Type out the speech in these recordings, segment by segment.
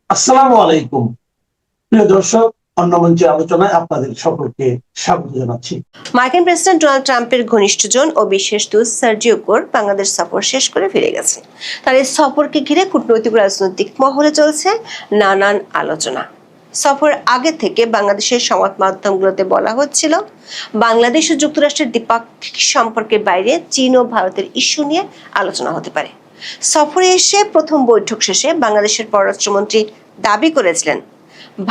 আসসালামু আলাইকুম প্রিয় দর্শক, অন্য মঞ্চে আলোচনায় আপনাদের সকলকে স্বাগত জানাচ্ছি। মার্কিন প্রেসিডেন্ট ডোনাল্ড ট্রাম্পের ঘনিষ্ঠজন ও বিশেষ দূত সার্জিও গোর বাংলাদেশ সফর শেষ করে ফিরে গেছে। তার এই সফরকে ঘিরে কূটনৈতিক রাজনৈতিক মহলে চলছে নানান আলোচনা। সফর আগে থেকে বাংলাদেশের সংবাদ মাধ্যমগুলোতে বলা হচ্ছিল, বাংলাদেশ ও যুক্তরাষ্ট্রের দ্বিপাক্ষিক সম্পর্কের বাইরে চীন ও ভারতের ইস্যু নিয়ে আলোচনা হতে পারে। সফরে এসে প্রথম বৈঠক শেষে বাংলাদেশের পররাষ্ট্রমন্ত্রী দাবি করেছিলেন,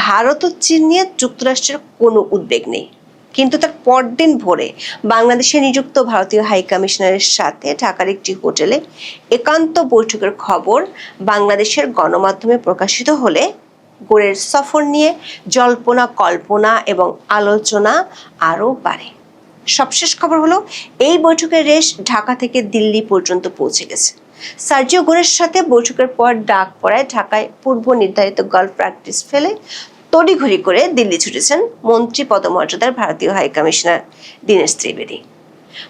ভারত ও চীন নিয়ে যুক্তরাষ্ট্রের কোনো উদ্বেগ নেই। কিন্তু তার পরদিন ভোরে বাংলাদেশে নিযুক্ত ভারতীয় হাই কমিশনারের সাথে ঢাকার একটি হোটেলে একান্ত বৈঠকের খবর বাংলাদেশের গণমাধ্যমে প্রকাশিত হলে গোরের সফর নিয়ে জল্পনা কল্পনা এবং আলোচনা আরও বাড়ে। সবশেষ খবর হলো, এই বৈঠকের রেশ ঢাকা থেকে দিল্লি পর্যন্ত পৌঁছে গেছে। সার্জিও গোরের সাথে বৈঠকের পর ডাক পড়ায় ঢাকায় পূর্ব নির্ধারিত গলফ প্র্যাকটিস ফেলে তড়িঘড়ি করে দিল্লি ছুটেছেন মন্ত্রী পদমর্যাদার ভারতীয় হাই কমিশনার দীনেশ ত্রিবেদী।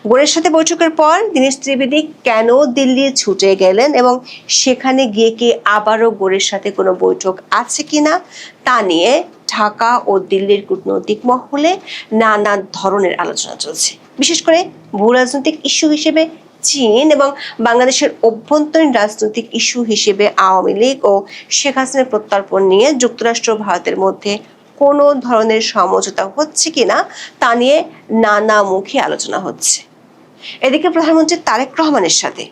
গোরের সাথে বৈঠকের পর দীনেশ ত্রিবেদী কেন দিল্লি ছুটে গেলেন এবং সেখানে গিয়ে কি আবারও গোরের সাথে কোনো বৈঠক আছে কিনা তা নিয়ে ঢাকা ও দিল্লির কূটনৈতিক মহলে নানা ধরনের আলোচনা চলছে। বিশেষ করে ভূ রাজনৈতিক ইস্যু হিসেবে চীন এবং বাংলাদেশের অভ্যন্তরীণ রাজনৈতিক ইস্যু হিসেবে আওয়ামী লীগ ও শেখ হাসিনার প্রত্যর্পণ নিয়ে যুক্তরাষ্ট্র ভারতের মধ্যে কোনো ধরনের সমঝোতা হচ্ছে কিনা তা নিয়ে নানামুখী আলোচনা হচ্ছে। এদিকে প্রধানমন্ত্রী তারেক রহমানের সাথে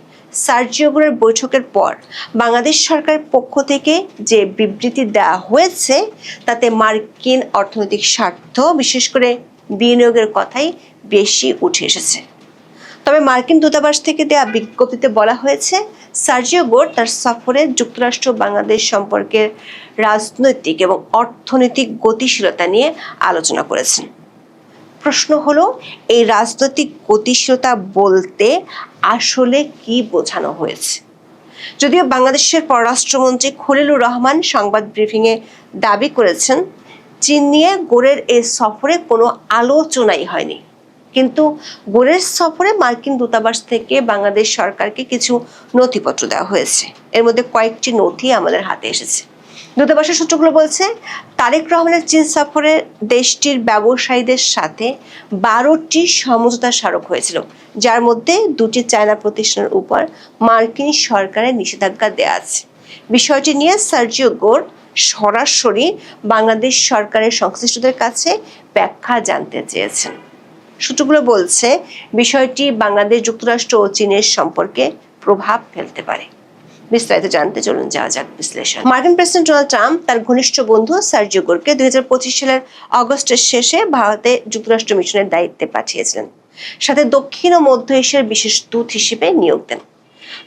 সার্জিও গোরের বৈঠকের পর বাংলাদেশ সরকারের পক্ষ থেকে যে বিবৃতি দেওয়া হয়েছে তাতে মার্কিন অর্থনৈতিক স্বার্থ, বিশেষ করে বিনিয়োগের কথাই বেশি উঠে এসেছে। তবে মার্কিন দূতাবাস থেকে দেয়া বিজ্ঞপ্তিতে বলা হয়েছে, সার্জিও গোর তার সফরে যুক্তরাষ্ট্র বাংলাদেশ সম্পর্কের রাজনৈতিক এবং অর্থনৈতিক গতিশীলতা নিয়ে আলোচনা করেছেন। প্রশ্ন হলো, এই রাজনৈতিক গতিশীলতা বলতে আসলে কি বোঝানো হয়েছে? যদিও বাংলাদেশের পররাষ্ট্রমন্ত্রী খলিলুর রহমান সংবাদ ব্রিফিংয়ে দাবি করেছেন, চীন নিয়ে গোরের এই সফরে কোনো আলোচনাই হয়নি। কিন্তু গোরের সফরে মার্কিন দূতাবাস থেকে বাংলাদেশ সরকারকে কিছু নথিপত্র দেওয়া হয়েছে। এর মধ্যে কয়েকটি নথি আমাদের হাতে এসেছে। দূতাবাসের সূত্রগুলো বলছে, তারেক রহমানের চীন সফরে দেশটির ব্যবসায়ীদের সাথে 12টি সমঝোতা স্মারক হয়েছিল, যার মধ্যে 2টি চায়না প্রতিষ্ঠানের উপর মার্কিন সরকারের নিষেধাজ্ঞা দেওয়া আছে। বিষয়টি নিয়ে সার্জিও গোর সরাসরি বাংলাদেশ সরকারের সংশ্লিষ্টদের কাছে ব্যাখ্যা জানতে চেয়েছেন। সূত্রগুলো বলছে, বিষয়টি বাংলাদেশ, যুক্তরাষ্ট্র ও চীনের সম্পর্কে প্রভাব ফেলতে পারে। বিস্তারিত জানতে চলুন যাওয়া যাক বিশ্লেষণ। মার্কিন প্রেসিডেন্ট ডোনাল্ড ট্রাম্প তার ঘনিষ্ঠ বন্ধু সার্জিও গোরকে 2025 সালের অগস্টের শেষে ভারতে যুক্তরাষ্ট্র মিশনের দায়িত্বে পাঠিয়েছিলেন, সাথে দক্ষিণ ও মধ্য এশিয়ার বিশেষ দূত হিসেবে নিয়োগ দেন।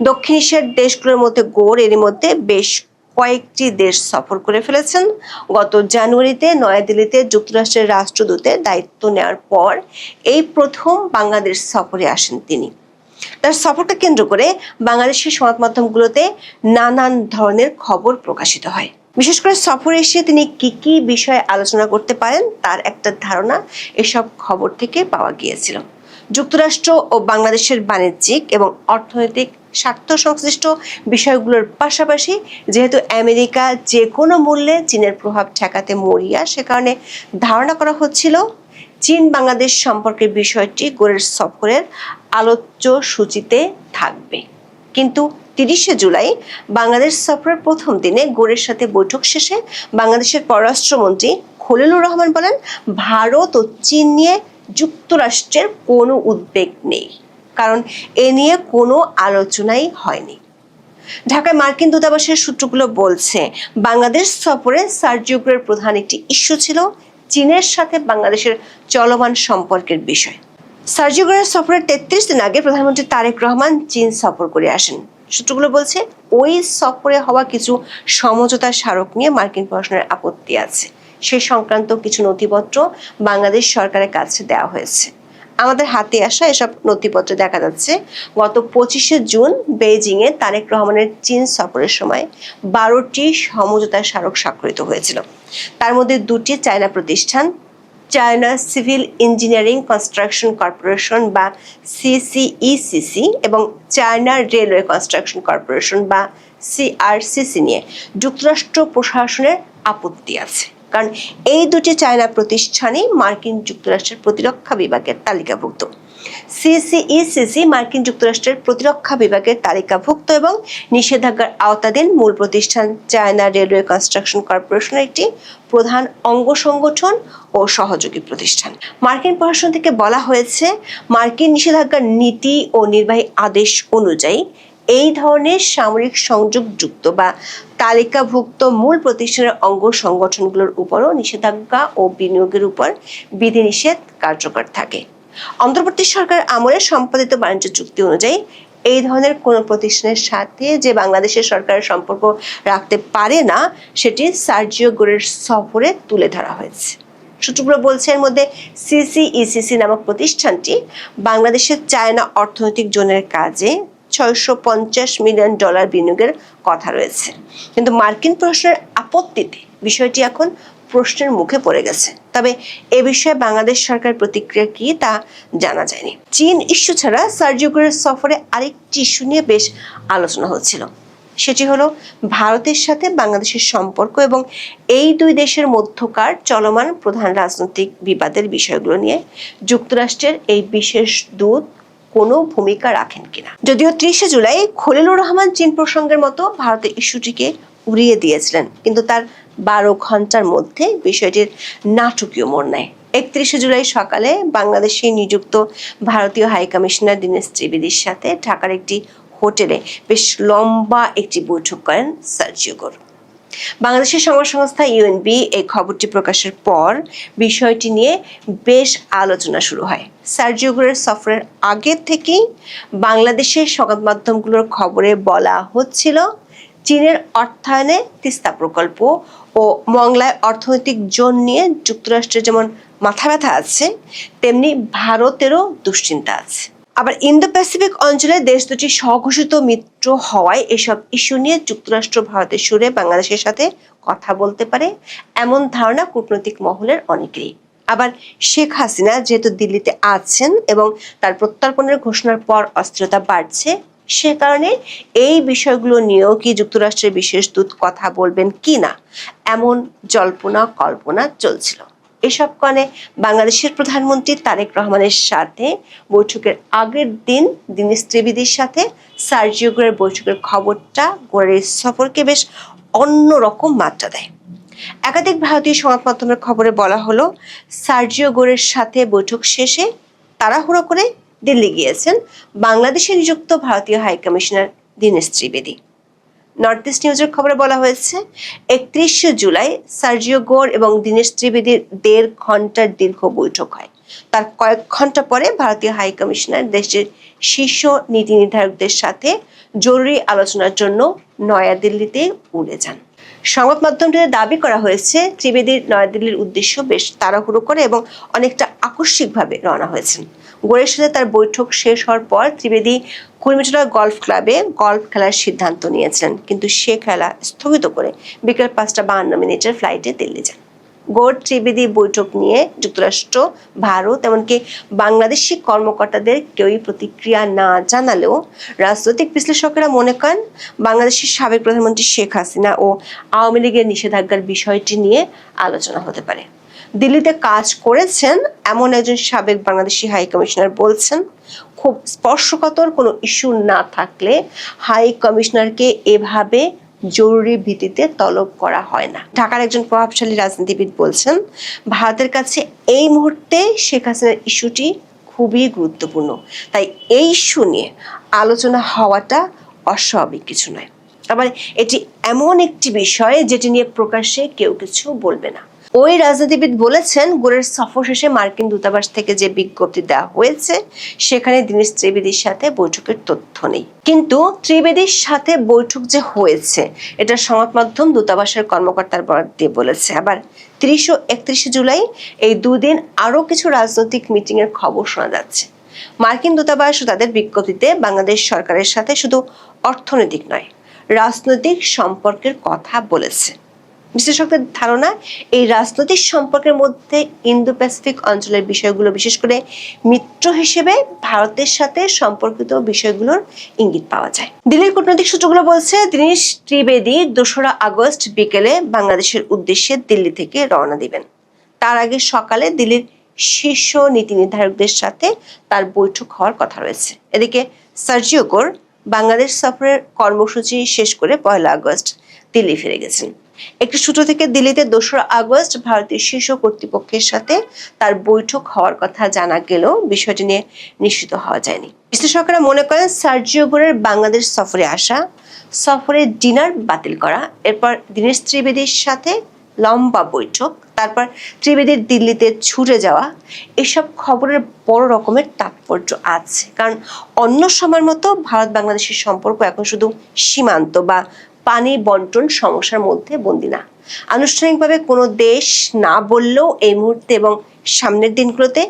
দক্ষিণ এশিয়ার দেশগুলোর মধ্যে গোর এরই মধ্যে বেশ কয়েকটি দেশ সফর করে ফেলেছেন। গত জানুয়ারিতে নয়াদিল্লিতে যুক্তরাষ্ট্রের রাষ্ট্রদূতের দায়িত্ব নেওয়ার পর এই প্রথম বাংলাদেশ সফরে আসেন তিনি। তার সফরকে কেন্দ্র করে বাংলাদেশের সংবাদ মাধ্যমগুলোতে নানান ধরনের খবর প্রকাশিত হয়। বিশেষ করে সফরে এসে তিনি কি কি বিষয়ে আলোচনা করতে পারেন তার একটা ধারণা এসব খবর থেকে পাওয়া গিয়েছিল। যুক্তরাষ্ট্র ও বাংলাদেশের বাণিজ্যিক এবং অর্থনৈতিক স্বার্থ সংশ্লিষ্ট বিষয়গুলোর পাশাপাশি যেহেতু আমেরিকা যে কোনো মূল্যে চীনের প্রভাব ঠেকাতে মরিয়া, সে কারণে ধারণা করা হচ্ছিল চীন বাংলাদেশ সম্পর্কের বিষয়টি গোরের সফরের আলোচ্য সূচিতে থাকবে। কিন্তু 30শে জুলাই বাংলাদেশ সফরের প্রথম দিনে গোরের সাথে বৈঠক শেষে বাংলাদেশের পররাষ্ট্রমন্ত্রী খলিলুর রহমান বলেন, ভারত ও চীন নিয়ে যুক্তরাষ্ট্রের কোনো উদ্বেগ নেই, কারণ এ নিয়ে কোনো আলোচনাই হয়নি। ঢাকায় মার্কিন দূতাবাসের সূত্রগুলো বলছে, বাংলাদেশ সফরে সার্জিও গোরের প্রধান একটি ইস্যু ছিল চীনের সাথে বাংলাদেশের চলমান সম্পর্কের বিষয়। সার্জিও গোরের সফরের 33 দিন আগে প্রধানমন্ত্রী তারেক রহমান চীন সফর করে আসেন। সূত্রগুলো বলছে, ওই সফরে হওয়া কিছু সমঝোতা স্মারক নিয়ে মার্কিন প্রশাসনের আপত্তি আছে। সেই সংক্রান্ত কিছু নথিপত্র বাংলাদেশ সরকারের কাছে দেওয়া হয়েছে। আমাদের হাতে আসা এসব নথিপত্রে দেখা যাচ্ছে, গত 25শে জুন বেইজিংয়ে তারেক রহমানের চীন সফরের সময় 12টি সমঝোতা স্মারক স্বাক্ষরিত হয়েছিল। তার মধ্যে 2টি চায়না প্রতিষ্ঠান, China civil engineering construction corporation বা সিসিইসিসি এবং চায়না রেলওয়ে কনস্ট্রাকশন কর্পোরেশন বা সিআরসিসি নিয়ে যুক্তরাষ্ট্র প্রশাসনের আপত্তি আছে, কারণ এই দুটি চায়না প্রতিষ্ঠানই মার্কিন যুক্তরাষ্ট্রের প্রতিরক্ষা বিভাগের তালিকাভুক্ত। সিসিইসিসি মার্কিন যুক্তরাষ্ট্রের প্রতিরক্ষা বিভাগের তালিকাভুক্ত এবং নিষেধাজ্ঞার আওতাধীন মূল প্রতিষ্ঠান চায়না রেলওয়ে কনস্ট্রাকশন কর্পোরেশনের একটি প্রধান অঙ্গ সংগঠন ও সহযোগী প্রতিষ্ঠান। মার্কিন প্রশাসন থেকে বলা হয়েছে, মার্কিন নিষেধাজ্ঞার নীতি ও নির্বাহী আদেশ অনুযায়ী এই ধরনের সামরিক সংযোগযুক্ত বা তালিকাভুক্ত মূল প্রতিষ্ঠানের অঙ্গ সংগঠনগুলোর উপরও নিষেধাজ্ঞা ও বিনিয়োগের উপর বিধিনিষেধ কার্যকর থাকে। অন্তর্বর্তী সরকার আমলে সম্পাদিত বাণিজ্য চুক্তি অনুযায়ী এই ধরনের কোনো প্রতিষ্ঠানের সাথে যে বাংলাদেশের সরকারের সম্পর্ক রাখতে পারে না, সেটি সার্জিও গোরের সফরে তুলে ধরা হয়েছে। সূত্রগুলো বলছে, এর মধ্যে সিসিইসিসি নামক প্রতিষ্ঠানটি বাংলাদেশের চায়না অর্থনৈতিক জোনের কাজে $650 মিলিয়ন বিনিয়োগের কথা রয়েছে, কিন্তু মার্কিন প্রশাসনের আপত্তিতে বিষয়টি এখন প্রশ্নের মুখে পড়ে গেছে। তবে এ বিষয়ে বাংলাদেশ সরকার প্রতিক্রিয়া কি তা জানা যায়নি। চীন ইস্যু ছাড়া সার্জিও গোরের সফরে আরেকটি ইস্যু নিয়ে বেশ আলোচনা হচ্ছিল, সেটি হলো ভারতের সাথে বাংলাদেশের সম্পর্ক এবং এই দুই দেশের মধ্যকার চলমান প্রধান রাজনৈতিক বিবাদের বিষয়গুলো নিয়ে যুক্তরাষ্ট্রের এই বিশেষ দূত কোনো ভূমিকা রাখেন কিনা। যদিও 30 জুলাই খলিলুর রহমান চীন প্রসঙ্গের মতো ভারতের ইস্যুটিকে উড়িয়ে দিয়েছিলেন, কিন্তু তার 12 ঘন্টার মধ্যে বিষয়টির নাটকীয় মোড় নেয়। 31 জুলাই সকালে বাংলাদেশে নিযুক্ত ভারতীয় হাই কমিশনার দীনেশ ত্রিবেদীর সাথে ঢাকার একটি হোটেলে বেশ লম্বা একটি বৈঠক করেন সার্জিও গোর। বাংলাদেশের সংবাদ সংস্থা ইউএনবি এই খবরটি প্রকাশের পর বিষয়টি নিয়ে বেশ আলোচনা শুরু হয়। সার্জিও গোরের সফরের আগে থেকেই বাংলাদেশের সংবাদ মাধ্যমগুলোর খবরে বলা হচ্ছিল, চীনের অর্থায়নে তিস্তা প্রকল্প ও মংলায় অর্থনৈতিক জোন নিয়ে যুক্তরাষ্ট্রের যেমন মাথা ব্যথা আছে, তেমনি ভারতেরও দুশ্চিন্তা আছে। আবার ইন্দো প্যাসিফিক অঞ্চলে দেশ দুটি স্বঘোষিত মিত্র হওয়ায় এসব ইস্যু নিয়ে যুক্তরাষ্ট্র ভারতের সুরে বাংলাদেশের সাথে কথা বলতে পারে, এমন ধারণা কূটনৈতিক মহলের অনেকেরই। আবার শেখ হাসিনা যেহেতু দিল্লিতে আছেন এবং তার প্রত্যর্পণের ঘোষণার পর অস্থিরতা বাড়ছে, সে কারণে এই বিষয়গুলো নিয়েও কি যুক্তরাষ্ট্রের বিশেষ দূত কথা বলবেন কিনা, এমন জল্পনা কল্পনা চলছিল। এসব কারণে বাংলাদেশের প্রধানমন্ত্রী তারেক রহমানের সাথে বৈঠকের আগের দিন দীনেশ ত্রিবেদীর সাথে সার্জিও গোরের বৈঠকের খবরটা গোরের সফরকে বেশ অন্যরকম মাত্রা দেয়। একাধিক ভারতীয় সংবাদ মাধ্যমের খবরে বলা হলো, সার্জিও গোরের সাথে বৈঠক শেষে তাড়াহুড়ো করে দিল্লি গিয়েছেন বাংলাদেশে নিযুক্ত ভারতীয় high commissioner Dinesh Trivedi. North east নিউজের খবরে বলা হয়েছে, 31 জুলাই সার্জিও গোর এবং দীনেশ ত্রিবেদীর 1.5 ঘন্টার দীর্ঘ বৈঠক হয়। তার কয়েক ঘন্টা পরে ভারতীয় হাই কমিশনার দেশের শীর্ষ নীতি নির্ধারকদের সাথে জরুরি আলোচনার জন্য নয়াদিল্লিতে উড়ে যান। সংবাদ মাধ্যমটিতে দাবি করা হয়েছে, ত্রিবেদীর নয়াদিল্লির উদ্দেশ্য বেশ তাড়াহুড়ো করে এবং অনেকটা আকস্মিকভাবে রওনা হয়েছেন। গোরের সাথে তার বৈঠক শেষ হওয়ার পর ত্রিবেদী কুর্মিটোলা গলফ ক্লাবে গলফ খেলার সিদ্ধান্ত নিয়েছিলেন, কিন্তু সে খেলা স্থগিত করে বিকেল 5:52 ফ্লাইটে দিল্লি যান। গোর ত্রিবেদী বৈঠক নিয়ে যুক্তরাষ্ট্র, ভারত এমনকি বাংলাদেশি কর্মকর্তাদের কেউই প্রতিক্রিয়া না জানালেও রাজনৈতিক বিশ্লেষকেরা মনে করেন, বাংলাদেশের সাবেক প্রধানমন্ত্রী শেখ হাসিনা ও আওয়ামী লীগের নিষেধাজ্ঞার বিষয়টি নিয়ে আলোচনা হতে পারে। দিল্লিতে কাজ করেছেন এমন একজন সাবেক বাংলাদেশি হাই কমিশনার বলছেন, খুব স্পর্শকাতর কোনো ইস্যু না থাকলে হাই কমিশনারকে এভাবে জরুরি ভিত্তিতে তলব করা হয় না। ঢাকার একজন প্রভাবশালী রাজনীতিবিদ বলছেন, ভারতের কাছে এই মুহূর্তে শেখ হাসিনার ইস্যুটি খুবই গুরুত্বপূর্ণ, তাই এই ইস্যু নিয়ে আলোচনা হওয়াটা অস্বাভাবিক কিছু নয়। আবার এটি এমন একটি বিষয় যেটি নিয়ে প্রকাশ্যে কেউ কিছু বলবে না। ওই রাজনীতিবিদ বলেছেন, গোরের সফর শেষে মার্কিন দূতাবাস থেকে যে বিজ্ঞপ্তি দেওয়া হয়েছে সেখানে দীনেশ ত্রিবেদীর সাথে বৈঠকের তথ্য নেই, কিন্তু ত্রিবেদীর সাথে বৈঠক যে হয়েছে এটা সংবাদ মাধ্যম দূতাবাসের কর্মকর্তার বরাত দিয়ে বলেছে। আবার 30 ও 31 জুলাই এই দুদিন আরো কিছু রাজনৈতিক মিটিং এর খবর শোনা যাচ্ছে। মার্কিন দূতাবাস তাদের বিজ্ঞপ্তিতে বাংলাদেশ সরকারের সাথে শুধু অর্থনৈতিক নয়, রাজনৈতিক সম্পর্কের কথা বলেছে। বিশ্লেষকদের ধারণা, এই রাজনৈতিক সম্পর্কের মধ্যে ইন্দো প্যাসিফিক অঞ্চলের বিষয়গুলো, বিশেষ করে মিত্র হিসেবে ভারতের সাথে সম্পর্কিত বিষয়গুলোর ইঙ্গিত পাওয়া যায়। দিল্লির কূটনৈতিক সূত্রগুলো বলছে, দীনেশ ত্রিবেদী 2রা আগস্ট বিকেলে বাংলাদেশের উদ্দেশ্যে দিল্লি থেকে রওনা দিবেন। তার আগে সকালে দিল্লির শীর্ষ নীতি নির্ধারকদের সাথে তার বৈঠক হওয়ার কথা রয়েছে। এদিকে সার্জিও গোর বাংলাদেশ সফরের কর্মসূচি শেষ করে 1 আগস্ট দিল্লি ফিরে গেছেন। একটি সূত্র থেকে দিল্লিতে 2রা আগস্ট ভারতীয় শীর্ষ কর্তৃপক্ষের সাথে তার বৈঠক হওয়ার কথা জানা গেলেও বিষয়টি নিয়ে নিশ্চিত হওয়া যায়নি। বিশ্লেষকরা মনে করেন, সার্জিও গোরের বাংলাদেশ সফরে ডিনার বাতিল করা, এরপর দীনেশ ত্রিবেদীর সাথে লম্বা বৈঠক, তারপর ত্রিবেদীর দিল্লিতে ছুটে যাওয়া, এসব খবরের বড় রকমের তাৎপর্য আছে। কারণ অন্য সময়ের মতো ভারত বাংলাদেশের সম্পর্ক এখন শুধু সীমান্ত বা পানি বন্টন সমস্যার মধ্যে বন্দী না। আনুষ্ঠানিকভাবে কোনো দেশ না বললেও এই মুহূর্তে এবং সামনের দিনগুলোতে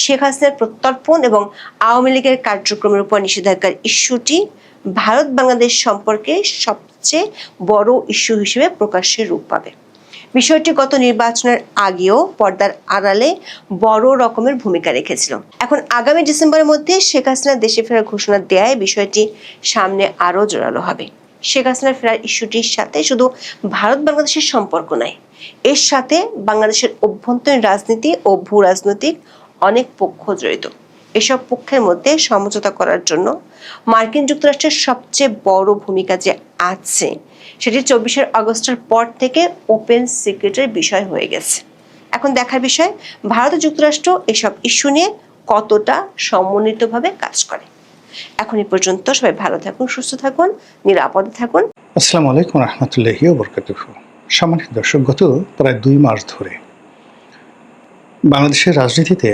শেখ হাসিনার প্রত্যর্পণ এবং আওয়ামী লীগের কার্যক্রমের উপর নিষেধাজ্ঞার ইস্যুটি ভারত বাংলাদেশ সম্পর্কে সবচেয়ে বড় ইস্যু হিসেবে প্রকাশ্যে রূপ পাবে। বিষয়টি গত নির্বাচনের আগেও পর্দার আড়ালে বড় রকমের ভূমিকা রেখেছিল। এখন আগামী ডিসেম্বরের মধ্যে শেখ হাসিনা দেশে ফেরার ঘোষণা দেয় বিষয়টি সামনে আরো জোরালো হবে। শেখ হাসিনার ফেরার ইস্যুটির সাথে শুধু ভারত বাংলাদেশের সম্পর্ক নয়, এর সাথে বাংলাদেশের অভ্যন্তরীণ রাজনীতি ও ভূ রাজনৈতিক অনেক পক্ষ জড়িত। এসব পক্ষের মধ্যে সমঝোতা করার জন্য মার্কিন যুক্তরাষ্ট্রের সবচেয়ে বড় ভূমিকা যে আছে, সেটি 24 আগস্টের পর থেকে ওপেন সিক্রেটের বিষয় হয়ে গেছে। এখন দেখার বিষয়, ভারত ও যুক্তরাষ্ট্র এসব ইস্যু নিয়ে কতটা সমন্বিতভাবে কাজ করে। এখন এই পর্যন্ত। সবাই ভালো থাকুন, সুস্থ থাকুন, নিরাপদে থাকুন। আসসালামু আলাইকুম রহমতুল্লাহি ওয়া বারাকাতুহু। সম্মানিত দর্শক, গত প্রায় 2 মাস ধরে বাংলাদেশের রাজনীতিতে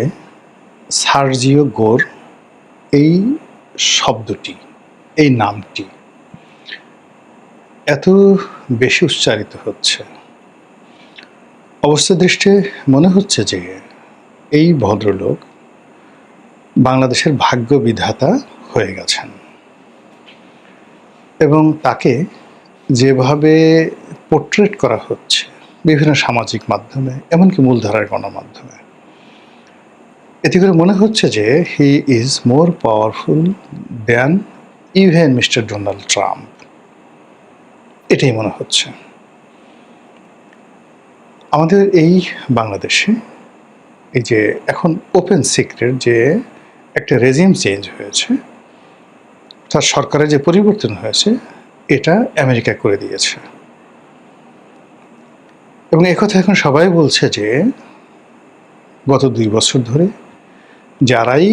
সার্জিও গোর এই শব্দটি, এই নামটি এত বেশি উচ্চারিত হচ্ছে, অবস্থা দৃষ্টে মনে হচ্ছে যে এই ভদ্রলোক বাংলাদেশের ভাগ্য বিধাতা হয়ে গেছেন এবং তাকে যেভাবে পোর্ট্রেট করা হচ্ছে বিভিন্ন সামাজিক মাধ্যমে, এমনকি মূলধারার গণমাধ্যমে, এতে করে মনে হচ্ছে যে he is more powerful than even mister Donald Trump. এটাই মনে হচ্ছে। আমাদের এই বাংলাদেশে এই যে এখন ওপেন সিক্রেট যে একটা রেজিম চেঞ্জ হয়েছে, তার সরকারের যে পরিবর্তন হয়েছে, এটা আমেরিকা করে দিয়েছে। এবং একথা এখন সবাই বলছে যে গত 2 বছর ধরে যারাই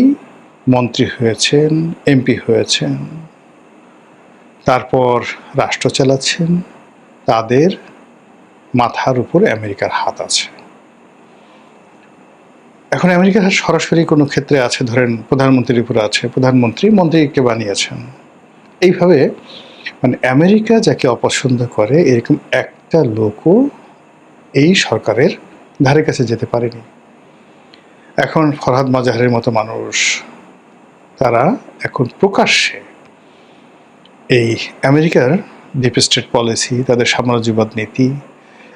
মন্ত্রী হয়েছেন, এমপি হয়েছেন, তারপর রাষ্ট্র চালাচ্ছেন, তাদের মাথার উপর আমেরিকার হাত আছে। এখন আমেরিকার হাত সরাসরি কোনো ক্ষেত্রে আছে, ধরেন প্রধানমন্ত্রীর উপর আছে, প্রধানমন্ত্রী মন্ত্রীকে বানিয়েছেন। এইভাবে মানে আমেরিকা যাকে অপছন্দ করে এরকম একটা লোকও এই সরকারের ধারে কাছে যেতে পারেনি। এখন ফরহাদ মাজাহারের মতো মানুষ, তারা এখন প্রকাশ্যে এই আমেরিকার ডিপ স্টেট পলিসি, তাদের সাম্রাজ্যবাদ নীতি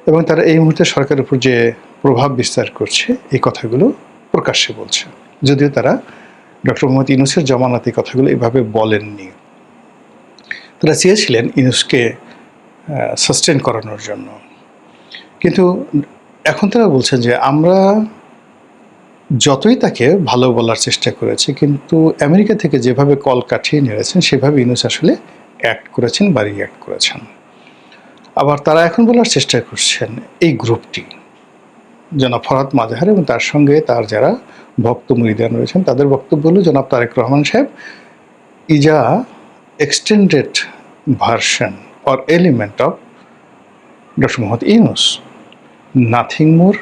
এবং তারা এই মুহূর্তে সরকারের উপর যে প্রভাব বিস্তার করছে, এই কথাগুলো প্রকাশ্যে বলছে। যদিও তারা ডক্টর মোহাম্মদ ইউনূসের জমানাতে কথাগুলো এভাবে বলেননি। তারা চেয়েছিলেন ইউনূসকে সাস্টেন করানোর জন্য, কিন্তু এখন তারা বলছেন যে আমরা যতই তাকে ভালো বলার চেষ্টা করেছি, কিন্তু আমেরিকা থেকে যেভাবে কল কাঠিয়ে নিয়েছেন সেভাবে ইউনূস আসলে অ্যাক্ট করেছেন বা রিঅ্যাক্ট করেছেন। আবার তারা এখন বলার চেষ্টা করছেন এই গ্রুপটি, জনাব ফরহাদ মাজাহার এবং তার সঙ্গে তার যারা ভক্ত মুরিদান রয়েছেন, তাদের বক্তব্য হলো জনাব তারেক রহমান সাহেব is a extended version or element of doctor Mohammad Yunus, nothing more.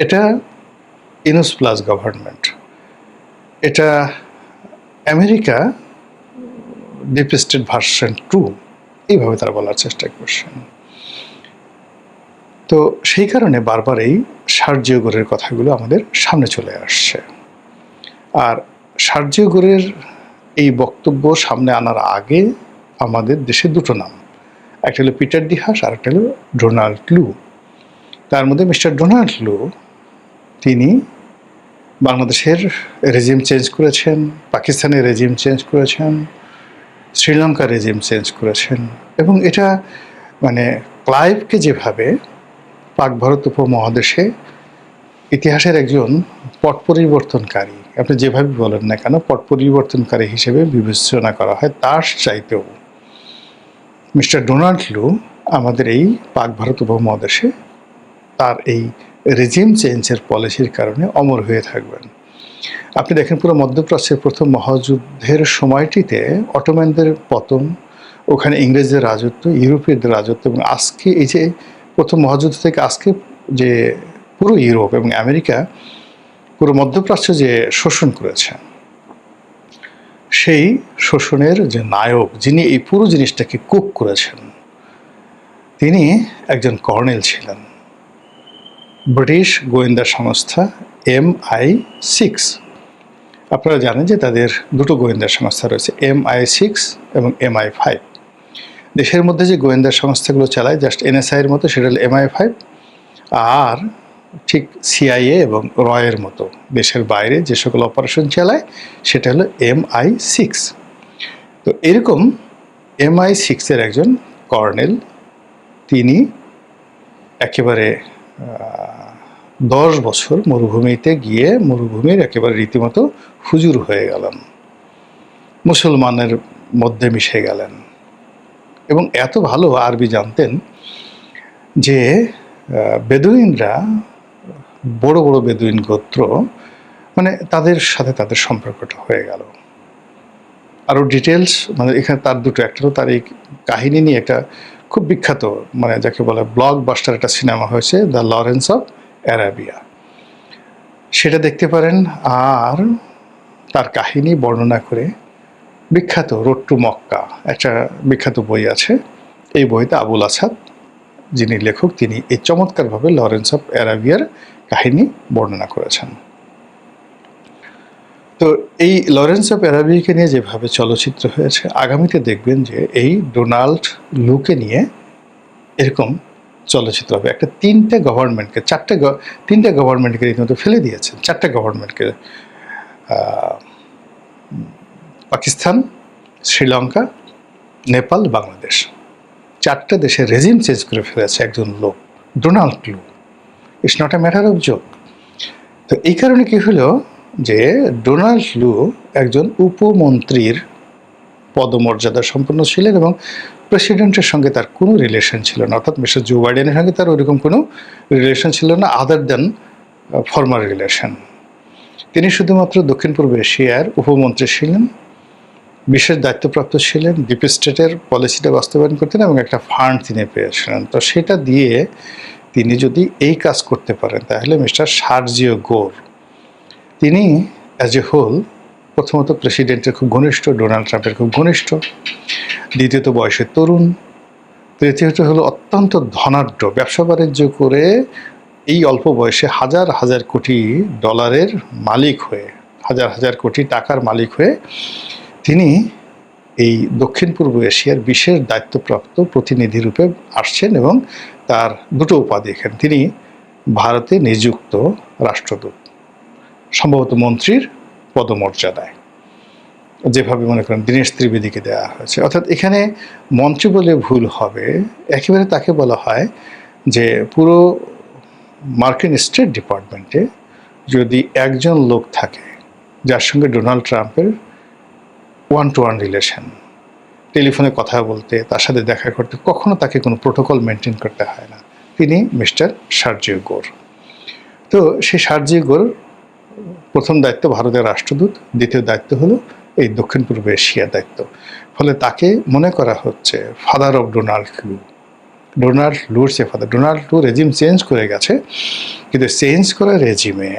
এটা ইউনূস প্লাস গভর্নমেন্ট, এটা আমেরিকা ডিপ স্টেট ভার্সন 2, এইভাবে তারা বলার চেষ্টা করছেন। তো সেই কারণে বারবার এই সার্জিও গোরের কথাগুলো আমাদের সামনে চলে আসছে। আর সার্জিও গোরের এই বক্তব্য সামনে আনার আগে আমাদের দেশে 2টো নাম, একটা হলো পিটার ডি হাস আর একটা হলো ডোনাল্ড লু। তার মধ্যে মিস্টার ডোনাল্ড লু, তিনি বাংলাদেশের রেজিম চেঞ্জ করেছেন, পাকিস্তানের রেজিম চেঞ্জ করেছেন, শ্রীলঙ্কার রেজিম চেঞ্জ করেছেন, এবং এটা মানে ক্লাইভকে যেভাবে পাক ভারত উপমহাদেশে ইতিহাসের একজন পট পরিবর্তনকারী, আপনি যেভাবে বলেন না কেন, পট পরিবর্তনকারী হিসেবে বিবেচনা করা হয়, তার চাইতেও মিস্টার ডোনাল্ড লু আমাদের এই পাক ভারত উপমহাদেশে তার এই রেজিম চেঞ্জের পলিসির কারণে অমর হয়ে থাকবেন। আপনি দেখেন পুরো মধ্যপ্রাচ্যের প্রথম মহাযুদ্ধের সময়টিতে অটোম্যানদের পতন, ওখানে ইংরেজদের রাজত্ব, ইউরোপীয়দের রাজত্ব, এবং আজকে এই যে প্রথম মহাযুদ্ধ থেকে আজকে যে পুরো ইউরোপ এবং আমেরিকা পুরো মধ্যপ্রাচ্য যে শোষণ করেছে, সেই শোষণের যে নায়ক, যিনি এই পুরো জিনিসটাকে কুক করেছেন, তিনি একজন কর্নেল ছিলেন ব্রিটিশ গোয়েন্দা সংস্থা MI6। আপনারা জানেন যে তাদের দুটো গোয়েন্দা সংস্থা রয়েছে, MI6 এবং MI5। দেশের মধ্যে যে গোয়েন্দা সংস্থাগুলো চালায় জাস্ট NSI এর মতো, সেটা হলো MI5, আর ঠিক CIA এবং রয়ের মতো দেশের বাইরে যে সকল অপারেশন চালায় সেটা হলো MI6। তো এরকম MI6 এর একজন কর্নেল, তিনি একেবারে 10 বছর মরুভূমিতে গিয়ে মরুভূমির একেবারে রীতিমতো হুজুর হয়ে গেলেন, মুসলমানের মধ্যে মিশে গেলেন, এবং এত ভালো আরবি জানতেন যে বেদুইনরা, বড় বড় বেদুইন গোত্র, মানে তাদের সাথে তাদের সম্পর্কটা হয়ে গেল। আরও ডিটেলস মানে এখানে তার দুটো, একটা হলো তার এই কাহিনী নিয়ে একটা খুব বিখ্যাত, মানে যাকে বলে ব্লকবাস্টার একটা সিনেমা হয়েছে, দ্য লরেন্স অফ অ্যারাবিয়া, সেটা দেখতে পারেন। আর তার কাহিনী বর্ণনা করে বিখ্যাত রোড টু মক্কা একটা বিখ্যাত বই আছে, এই বইতে আবুল আসাদ যিনি লেখক, তিনি এই চমৎকারভাবে লরেন্স অফ অ্যারাবিয়ার কাহিনী বর্ণনা করেছেন। তো এই লরেন্স অফ অ্যারাবিয়াকে নিয়ে যেভাবে চলচ্চিত্র হয়েছে, আগামীতে দেখবেন যে এই ডোনাল্ড লুকে নিয়ে এরকম চলচ্চিত্র হবে। একটা তিনটে গভর্নমেন্টকে রীতিমতো ফেলে দিয়েছেন, 4টে গভর্নমেন্টকে, পাকিস্তান, শ্রীলঙ্কা, নেপাল, বাংলাদেশ, 4টে দেশের রেজিম চেঞ্জ করে ফেলেছে একজন লোক, ডোনাল্ড লু। It's not a matter of joke. তো এই কারণে কি হলো যে ডোনাল্ড লু একজন উপমন্ত্রীর পদমর্যাদা সম্পন্ন ছিলেন, এবং প্রেসিডেন্টের সঙ্গে তার কোনো রিলেশন ছিল না, অর্থাৎ মিস্টার জো বাইডেনের সঙ্গে তার ওইরকম কোনো রিলেশন ছিল না আদার দ্যান ফর্মাল রিলেশন। তিনি শুধুমাত্র দক্ষিণ পূর্ব এশিয়ার উপমন্ত্রী ছিলেন, বিশেষ দায়িত্বপ্রাপ্ত ছিলেন, ডিপ স্টেটের পলিসিটা বাস্তবায়ন করতেন, এবং একটা ফান্ড তিনি পেয়েছিলেন। তো সেটা দিয়ে তিনি যদি এই কাজ করতে পারেন, তাহলে মিস্টার সার্জিও গোর, তিনি অ্যাজ এ হোল প্রথমত প্রেসিডেন্টের খুব ঘনিষ্ঠ, ডোনাল্ড ট্রাম্পের খুব ঘনিষ্ঠ, দ্বিতীয়ত বয়সে তরুণ, তৃতীয়ত হলো অত্যন্ত ধনাঢ্য, ব্যবসা বাণিজ্য করে এই অল্প বয়সে হাজার হাজার কোটি ডলারের মালিক হয়ে, হাজার হাজার কোটি টাকার মালিক হয়ে তিনি এই দক্ষিণ পূর্ব এশিয়ার বিশেষ দায়িত্বপ্রাপ্ত প্রতিনিধি রূপে আসছেন, এবং তার দুটো উপাধি এখানে, তিনি ভারতে নিযুক্ত রাষ্ট্রদূত, সম্ভবত মন্ত্রীর পদমর্যাদায়, যেভাবে মনে করেন দীনেশ ত্রিবেদীকে দেওয়া হয়েছে। অর্থাৎ এখানে মন্ত্রী বলে ভুল হবে, একেবারে তাকে বলা হয় যে পুরো মার্কিন স্টেট ডিপার্টমেন্টে যদি একজন লোক থাকে যার সঙ্গে ডোনাল্ড ট্রাম্পের 1-to-1 রিলেশন, টেলিফোনে কথা বলতে, তার সাথে দেখা করতে, কখনো তাকে কোনো প্রোটোকল মেনটেন করতে হয় না, তিনি মিস্টার সার্জিও গোর। তো সেই সার্জিও গোর প্রথম দায়িত্ব ভারতের রাষ্ট্রদূত, দ্বিতীয় দায়িত্ব হলো এই দক্ষিণ পূর্ব এশিয়ার দায়িত্ব। ফলে তাকে মনে করা হচ্ছে father of Donald Lu. Donald লুর সে father. Donald Lu regime change করে গেছে, কিন্তু চেঞ্জ করা রেজিমে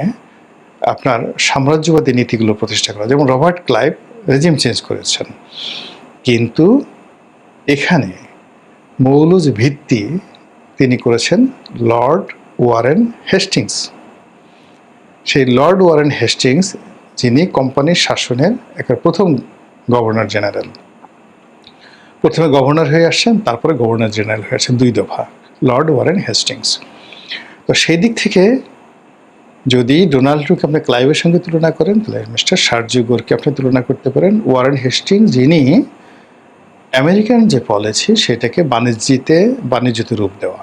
আপনার সাম্রাজ্যবাদী নীতিগুলো প্রতিষ্ঠা করা, যেমন রবার্ট ক্লাইভ রেজিম চেঞ্জ করেছেন, কিন্তু এখানে মৌল যে ভিত্তি তিনি করেছেন লর্ড ওয়ারেন হেস্টিংস। সেই লর্ড ওয়ারেন হেস্টিংস যিনি কোম্পানির শাসনের একটা প্রথম গভর্নর জেনারেল, প্রথমে গভর্নর হয়ে আসছেন, তারপরে গভর্নর জেনারেল হয়ে আসছেন, 2 দফা, লর্ড ওয়ারেন হেস্টিংস। তো সেই দিক থেকে যদি ডোনাল্ড ট্রাম্পকে আপনি ক্লাইভের সঙ্গে তুলনা করেন, তাহলে মিস্টার সার্জিও গোরকে আপনি তুলনা করতে পারেন ওয়ারেন হেস্টিংস, যিনি আমেরিকান যে পলিসি সেটাকে বাণিজ্যতে রূপ দেওয়া।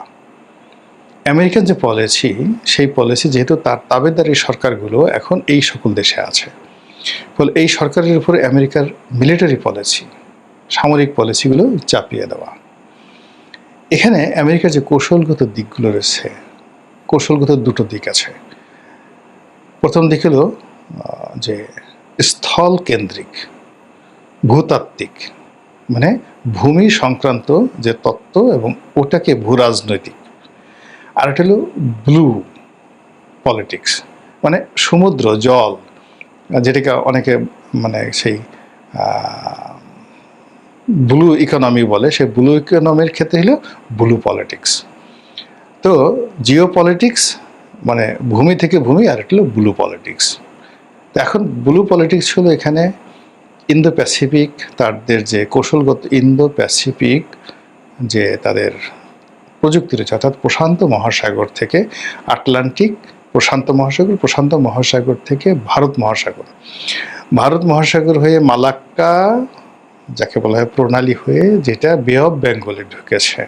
আমেরিকান যে পলিসি, সেই পলিসি যেহেতু তার তাবেদারি সরকারগুলো এখন এই সকল দেশে আছে, ফলে এই সরকারের উপরে আমেরিকার মিলিটারি পলিসি, সামরিক পলিসিগুলো চাপিয়ে দেওয়া। এখানে আমেরিকার যে কৌশলগত দিকগুলো রয়েছে, কৌশলগত দুটো দিক আছে। প্রথম দিক হলো যে স্থল কেন্দ্রিক, ভূতাত্ত্বিক, মানে ভূমি সংক্রান্ত যে তত্ত্ব এবং ওটাকে ভূরাজনৈতিক। আর এটা হলো ব্লু পলিটিক্স, মানে সমুদ্র জল, যেটাকে অনেকে মানে সেই ব্লু ইকোনমি বলে, সেই ব্লু ইকোনমির ক্ষেত্রে হলো ব্লু পলিটিক্স। তো জিও পলিটিক্স মানে ভূমি থেকে ভূমি, আর এটা হলো ব্লু পলিটিক্স। তো এখন ব্লু পলিটিক্স হলো এখানে ইন্দো প্যাসিফিক, তাদের যে কৌশলগত ইন্দো প্যাসিফিক যে তাদের প্রযুক্তি রয়েছে, অর্থাৎ প্রশান্ত মহাসাগর থেকে আটলান্টিক, প্রশান্ত মহাসাগর থেকে ভারত মহাসাগর হয়ে মালাক্কা যাকে বলা হয় প্রণালী হয়ে যেটা বে অফ বেঙ্গলে ঢুকেছে,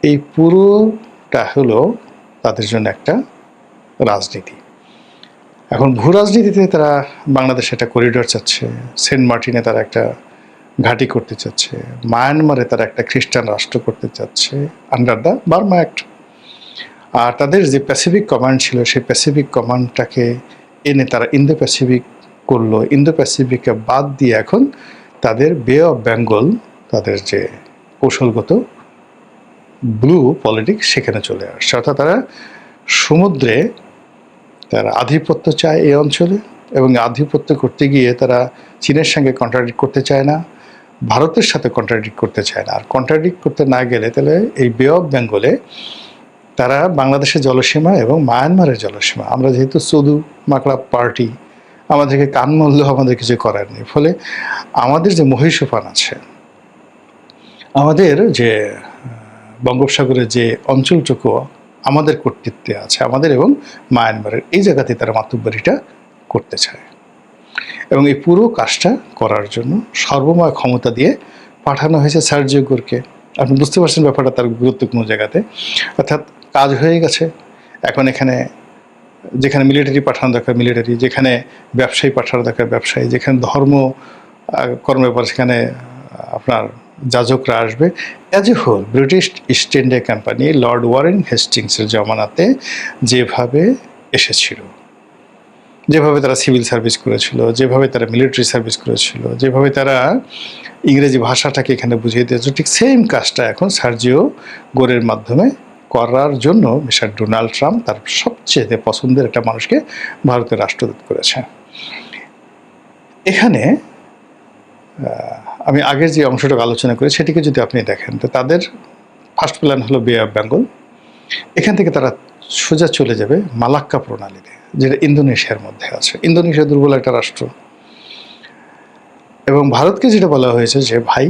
এই পুরোটা হলো তাদের জন্য একটা রাজনীতি। এখন ভূ রাজনীতিতে তারা বাংলাদেশে একটা করিডোর চাচ্ছে, সেন্ট মার্টিনে তারা একটা ঘাঁটি করতে চাচ্ছে, মায়ানমারে তারা একটা খ্রিস্টান রাষ্ট্র করতে চাচ্ছে আন্ডার দ্য বার্মা অ্যাক্ট। আর তাদের যে প্যাসিফিক কমান্ড ছিল, সেই প্যাসিফিক কমান্ডটাকে এনে তারা ইন্দো প্যাসিফিক করলো। ইন্দো প্যাসিফিককে বাদ দিয়ে এখন তাদের বে অফ বেঙ্গল, তাদের যে কৌশলগত ব্লু পলিটিক্স, সেখানে চলে আসছে। অর্থাৎ তারা সমুদ্রে তারা আধিপত্য চায় এই অঞ্চলে, এবং আধিপত্য করতে গিয়ে তারা চীনের সঙ্গে কন্ট্রাডিক্ট করতে চায় না, ভারতের সাথে কন্ট্রাডিক্ট করতে চায় না। আর কন্ট্রাডিক্ট করতে না গেলে তাহলে এই বে অফ বেঙ্গলে তারা বাংলাদেশের জলসীমা এবং মায়ানমারের জলসীমা, আমরা যেহেতু চদু মাকড়া পার্টি, আমাদেরকে কান মূল্যেও আমাদের কিছু করার নেই। ফলে আমাদের যে মহীসোপান আছে, আমাদের যে বঙ্গোপসাগরের যে অঞ্চলটুকু আমাদের কর্তৃত্বে আছে, আমাদের এবং মায়ানমারের, এই জায়গাতে তারা মাতুব্বারিটা করতে চায়। এবং এই পুরো কাজটা করার জন্য সর্বময় ক্ষমতা দিয়ে পাঠানো হয়েছে সার্জিও গোরকে। আপনি বুঝতে পারছেন ব্যাপারটা তার গুরুত্বপূর্ণ জায়গাতে। অর্থাৎ কাজ হয়ে গেছে, এখন এখানে যেখানে মিলিটারি পাঠানো দরকার মিলিটারি, যেখানে ব্যবসায়ী পাঠানো দরকার ব্যবসায়ী, যেখানে ধর্ম কর্মের পর সেখানে আপনার যাজকরা আসবে। As a whole British East India Company Lord Warren হেস্টিংসের জমানাতে যেভাবে এসেছিল, যেভাবে তারা সিভিল সার্ভিস করেছিল, যেভাবে তারা মিলিটারি সার্ভিস করেছিল, যেভাবে তারা ইংরেজি ভাষাটাকে এখানে বুঝিয়ে দিয়েছে, ঠিক সেম কাজটা এখন সার্জিও গোরের মাধ্যমে করার জন্য মিস্টার ডোনাল্ড ট্রাম্প তার সবচেয়ে পছন্দের একটা মানুষকে ভারতের রাষ্ট্রদূত করেছে। এখানে আমি আগের যে অংশটুকু আলোচনা করি সেটিকে যদি আপনি দেখেন, তো তাদের ফার্স্ট প্ল্যান হলো বে অফ বেঙ্গল। এখান থেকে তারা সোজা চলে যাবে মালাক্কা প্রণালীতে, যেটা ইন্দোনেশিয়ার মধ্যে আছে। ইন্দোনেশিয়া দুর্বল একটা রাষ্ট্র, এবং ভারতকে যেটা বলা হয়েছে যে ভাই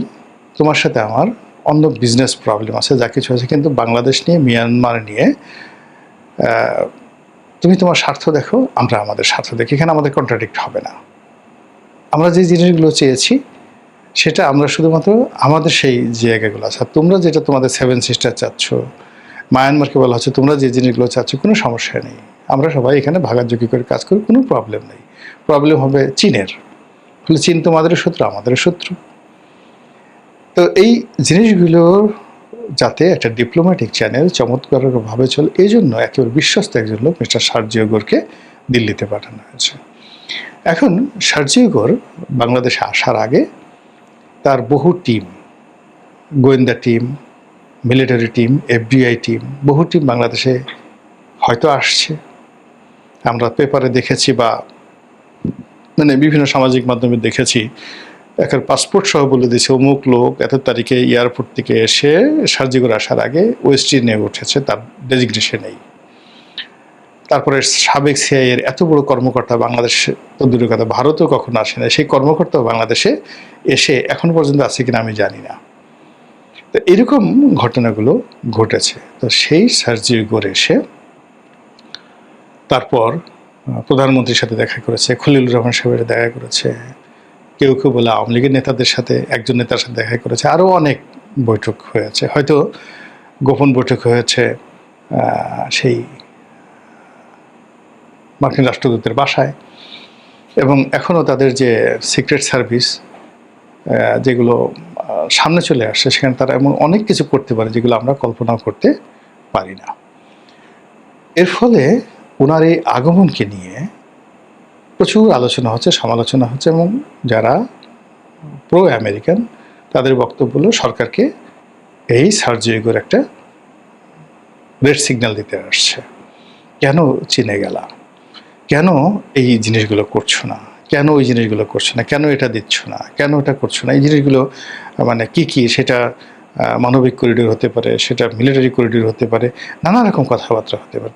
তোমার সাথে আমার অন্য বিজনেস প্রবলেম আছে, যা কিছু আছে, কিন্তু বাংলাদেশ নিয়ে, মিয়ানমার নিয়ে তুমি তোমার স্বার্থ দেখো, আমরা আমাদের স্বার্থ দেখি, এখানে আমাদের কন্ট্রাডিক্ট হবে না। আমরা যে জিনিসগুলো চেয়েছি সেটা আমরা শুধুমাত্র আমাদের সেই জায়গাগুলো আছে, আর তোমরা যেটা তোমাদের সেভেন সিস্টার চাচ্ছ, মায়ানমারকে বলা হচ্ছে তোমরা যে জিনিসগুলো চাচ্ছ, কোনো সমস্যা নেই, আমরা সবাই এখানে ভাগাযোগি করে কাজ করি, কোনো প্রবলেম নেই। প্রবলেম হবে চীনের, ফলে চীন তোমাদের শত্রু, আমাদের শত্রু। তো এই জিনিসগুলো যাতে একটা ডিপ্লোম্যাটিক চ্যানেল চমৎকারভাবে চলে, এই জন্য একেবারে বিশ্বস্ত একজন লোক মিস্টার সার্জিও গোরকে দিল্লিতে পাঠানো হয়েছে। এখন সার্জিও গোর বাংলাদেশে আসার আগে তার বহু টিম, গোয়েন্দা team, military team, FBI team, বহু টিম বাংলাদেশে হয়তো আসছে, আমরা পেপারে দেখেছি বা মানে বিভিন্ন সামাজিক মাধ্যমে দেখেছি, একটা পাসপোর্ট সহ বলে দিয়েছে অমুক লোক এত তারিখে এয়ারপোর্ট থেকে এসে সার্জিও গোর আসার আগে ওয়েস্ট ইন্ডিজে উঠেছে, তার ডেজিগনেশন নেই। তারপরে সাবেক সিআইএর এত বড় কর্মকর্তা বাংলাদেশে, তো দূরের কথা ভারতেও কখনো আসে না, সেই কর্মকর্তাও বাংলাদেশে এসে এখন পর্যন্ত আছে কিনা আমি জানি না। তো এরকম ঘটনাগুলো ঘটেছে। তো সেই সার্জিও গোর এসে তারপর প্রধানমন্ত্রীর সাথে দেখা করেছে, খলিলুর রহমান সাহেবের দেখা করেছে, কেউ কেউ বলে আওয়ামী লীগের নেতাদের সাথে, একজন নেতার সাথে দেখা করেছে, আরও অনেক বৈঠক হয়েছে, হয়তো গোপন বৈঠক হয়েছে সেই মার্কিন রাষ্ট্রদূতের বাসায়। এবং এখনও তাদের যে সিক্রেট সার্ভিস যেগুলো সামনে চলে আসছে, সেখানে তারা এমন অনেক কিছু করতে পারে যেগুলো আমরা কল্পনাও করতে পারি না। এর ফলে ওনার এই আগমনকে নিয়ে প্রচুর আলোচনা হচ্ছে, সমালোচনা হচ্ছে, এবং যারা প্রো আমেরিকান তাদের বক্তব্য হলো সরকারকে এই সার্জিওর একটা রেড সিগন্যাল দিতে আসছে। কেন চীনে গেলা, কেন এই জিনিসগুলো করছো না, কেন ওই জিনিসগুলো করছো না, কেন এটা দিচ্ছ না, কেন এটা করছো না, এই জিনিসগুলো মানে কি কি, সেটা মানবিক করিডোর হতে পারে, সেটা মিলিটারি করিডোর হতে পারে, নানা রকম কথাবার্তা হতে পারে।